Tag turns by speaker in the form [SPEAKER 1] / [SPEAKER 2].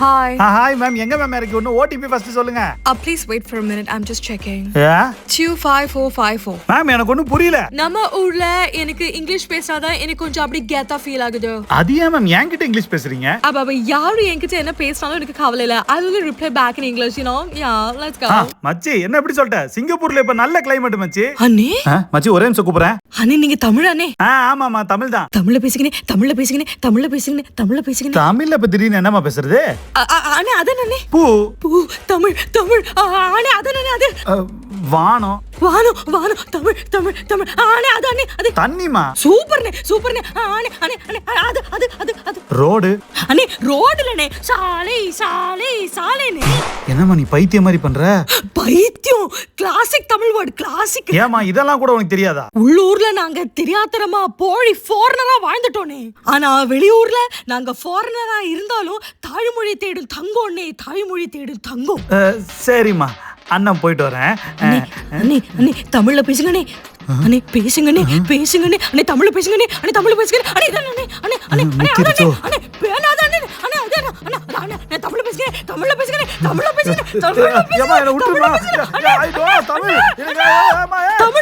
[SPEAKER 1] Hi.
[SPEAKER 2] Hi ma'am, எங்க ma'am இருக்கு? ஒன்னு ஓடிபி ஃபர்ஸ்ட் சொல்லுங்க.
[SPEAKER 1] Please wait for a minute. I'm just checking. 25454.
[SPEAKER 2] Ma'am எனக்கு ஒன்னும் புரியல.
[SPEAKER 1] நம்ம ஊர்ல எனக்கு இங்கிலீஷ் பேசாதான் எனக்கு கொஞ்சம் அப்படி கெத்தா ஃபீல் ஆகுது.
[SPEAKER 2] அது ஏன் மேம் என்கிட்ட இங்கிலீஷ் பேசுறீங்க?
[SPEAKER 1] அப்ப யாரு என்கிட்ட என்ன பேசினாலும் எனக்கு கவலை இல்ல. I will reply back in English, you know. Yeah, let's go.
[SPEAKER 2] மச்சி என்ன இப்படி சொல்லிட்ட? சிங்கப்பூர்ல இப்ப நல்ல கிளைமேட் மச்சி.
[SPEAKER 1] அண்ணே
[SPEAKER 2] மச்சி ஒரே நிமிஷம் கூப்பிடுறேன்.
[SPEAKER 1] அண்ணே நீங்க தமிழ் அண்ணே?
[SPEAKER 2] ஆமாமா தமிழ் தான்.
[SPEAKER 1] தமிழ்ல பேசுகிறேன்.
[SPEAKER 2] தமிழ்ல இப்ப திடீர்னு என்னமா பேசுறது?
[SPEAKER 1] அண்ணே அதனே
[SPEAKER 2] பூ
[SPEAKER 1] பூ தமிழ் அண்ணே அதனே அது
[SPEAKER 2] வானம்
[SPEAKER 1] தமிழ் அண்ணே அதனே அது
[SPEAKER 2] தண்ணிமா
[SPEAKER 1] சூப்பர்னே அண்ணே அது
[SPEAKER 2] ரோடு
[SPEAKER 1] அண்ணே ரோடுலனே சாலைனே.
[SPEAKER 2] என்னம்மா நீ பைத்தியம் மாதிரி பண்ற?
[SPEAKER 1] பைத்தியம் கிளாசிக் தமிழ் வேர்ட் கிளாசிக்.
[SPEAKER 2] ஏமா இதெல்லாம் கூட உனக்கு தெரியாதா?
[SPEAKER 1] உள்ளூர்ல நாங்க தெரியாதரமா போய் ஃபாரினரா வாழ்ந்துட்டோனே. ஆனா வெளியூர்ல நாங்க ஃபாரினரா இருந்தாலும் தாய்மொழி தேடும் தங்கம்.
[SPEAKER 2] சரிம்மா அண்ணன் போயிட்டு வரேன்.
[SPEAKER 1] அண்ணே தமிழ்ல பேசுங்கண்ணே. அண்ணே பேசுங்கண்ணே. அண்ணே தமிழ்ல பேசுங்கண்ணே. அண்ணே தமிழ்ல பேசுங்க. அண்ணே அண்ணே அண்ணே அண்ணே அண்ணே பேனாத அண்ணே அதே அண்ணே தமிழ்ல பேசுங்க. ஏமா என்ன விட்டுமா? ஐயோ தமிழ்